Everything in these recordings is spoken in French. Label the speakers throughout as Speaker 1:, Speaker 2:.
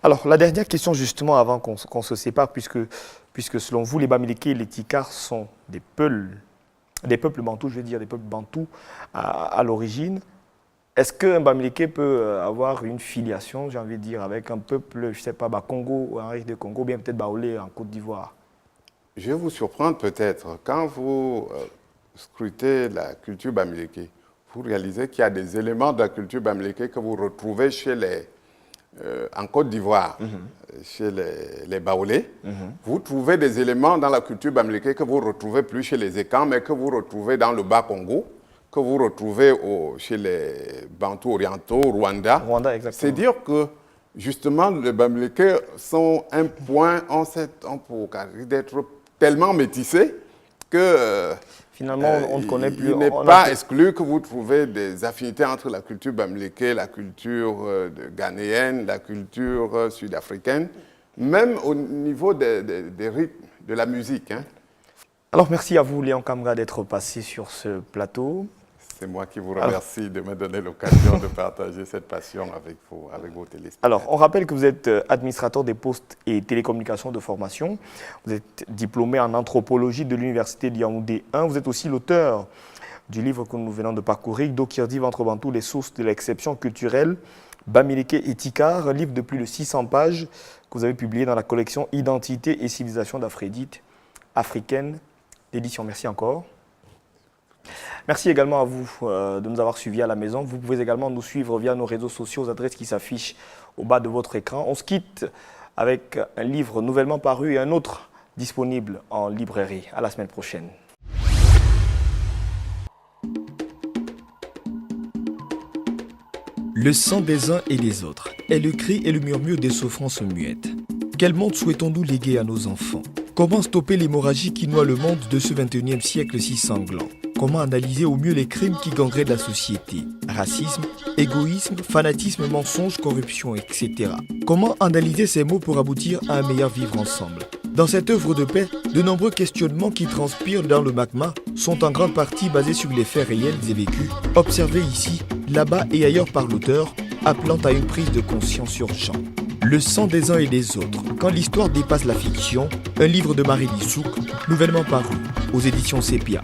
Speaker 1: Alors, la dernière question, justement, avant qu'on se sépare, puisque selon vous, les Bamileke et les Tikars sont des peuples bantous, je veux dire, des peuples bantous à l'origine. Est-ce qu'un Bamileke peut avoir une filiation, j'ai envie de dire, avec un peuple, je ne sais pas, Congo ou un riche de Congo, bien peut-être Baoulé en Côte d'Ivoire?
Speaker 2: Je vais vous surprendre peut-être. Quand vous scrutez la culture Bamileke, vous réalisez qu'il y a des éléments de la culture Bamileke que vous retrouvez en Côte d'Ivoire, chez les Baoulés. Vous trouvez des éléments dans la culture Bamileke que vous ne retrouvez plus chez les Ekans, mais que vous retrouvez dans le Bas-Congo, que vous retrouvez chez les Bantous orientaux, Rwanda.
Speaker 1: Rwanda, exactement.
Speaker 2: C'est dire que, justement, les Bamileke sont un point, on peut qualifier d'être tellement métissés que
Speaker 1: finalement, on ne connaît plus.
Speaker 2: Il n'est pas exclu que vous trouvez des affinités entre la culture Bamileke, la culture ghanéenne, la culture sud-africaine, même au niveau des rythmes, de la musique. Hein.
Speaker 1: Alors, merci à vous, Léon Kamra, d'être passé sur ce plateau.
Speaker 2: C'est moi qui vous remercie de me donner l'occasion de partager cette passion avec vos téléspectateurs.
Speaker 1: Alors, on rappelle que vous êtes administrateur des postes et télécommunications de formation. Vous êtes diplômé en anthropologie de l'Université de Yaoundé 1. Vous êtes aussi l'auteur du livre que nous venons de parcourir, Dokirdi Ventre Bantou, les sources de l'exception culturelle, Bamileke et Tikar, un livre de plus de 600 pages que vous avez publié dans la collection Identité et civilisation d'Afrodite africaine d'édition. Merci encore. Merci également à vous de nous avoir suivis à la maison. Vous pouvez également nous suivre via nos réseaux sociaux aux adresses qui s'affichent au bas de votre écran. On se quitte avec un livre nouvellement paru et un autre disponible en librairie. À la semaine prochaine.
Speaker 3: Le sang des uns et des autres est le cri et le murmure des souffrances muettes. Quel monde souhaitons-nous léguer à nos enfants? Comment stopper l'hémorragie qui noie le monde de ce 21e siècle si sanglant? Comment analyser au mieux les crimes qui gangrènent la société? Racisme, égoïsme, fanatisme, mensonge, corruption, etc. Comment analyser ces mots pour aboutir à un meilleur vivre ensemble? Dans cette œuvre de paix, de nombreux questionnements qui transpirent dans le magma sont en grande partie basés sur les faits réels et vécus, observés ici, là-bas et ailleurs par l'auteur, appelant à une prise de conscience urgente. Le sang des uns et des autres, quand l'histoire dépasse la fiction, un livre de Marie Lissouk, nouvellement paru aux éditions Sépia.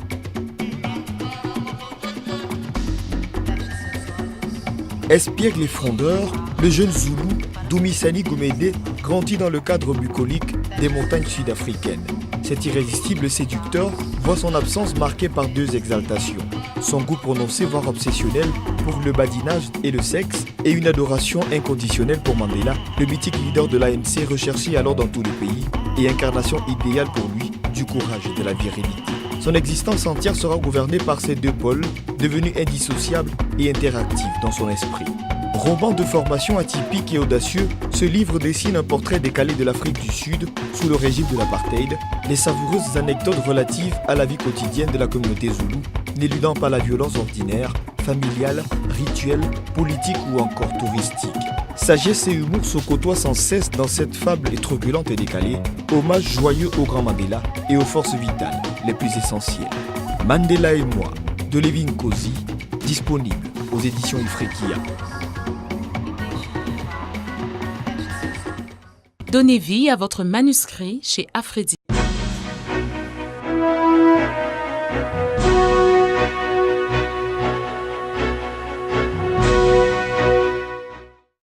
Speaker 3: Espiègle et frondeur, le jeune Zoulou, Doumisani Gomede, grandit dans le cadre bucolique des montagnes sud-africaines. Cet irrésistible séducteur voit son absence marquée par deux exaltations. Son goût prononcé, voire obsessionnel, pour le badinage et le sexe, et une adoration inconditionnelle pour Mandela, le mythique leader de l'ANC recherché alors dans tout le pays, et incarnation idéale pour lui du courage et de la virilité. Son existence entière sera gouvernée par ces deux pôles, devenus indissociables et interactifs dans son esprit. Roman de formation atypique et audacieux, ce livre dessine un portrait décalé de l'Afrique du Sud sous le régime de l'apartheid, les savoureuses anecdotes relatives à la vie quotidienne de la communauté zoulou, n'éludant pas la violence ordinaire, familiale, rituelle, politique ou encore touristique. Sagesse et humour se côtoient sans cesse dans cette fable truculente et décalée, hommage joyeux au grand Mandela et aux forces vitales les plus essentielles. Mandela et moi, de Lévin Kosi, disponible aux éditions Ifriqiya.
Speaker 4: Donnez vie à votre manuscrit chez Afredi.